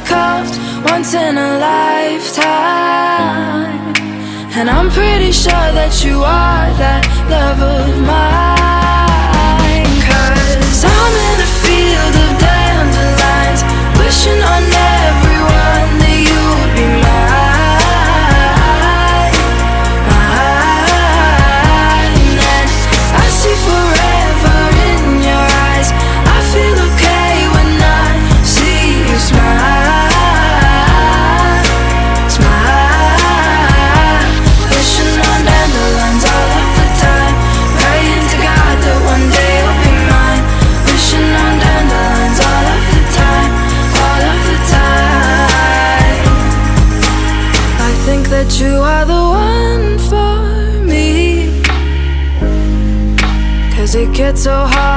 cuffed once in a lifetime, and I'm pretty sure that you are that love of mine. 'Cause I'm in a field of dandelions, wishing on everyone that you would be mine, mine. And I see forever in your eyes. I feel okay when I see you smile, smile. Wishing on dandelions all of the time, praying to God that one day you'll be mine. Wishing on dandelions all of the time, all of the time. I think that you are the one for me, 'cause it gets so hard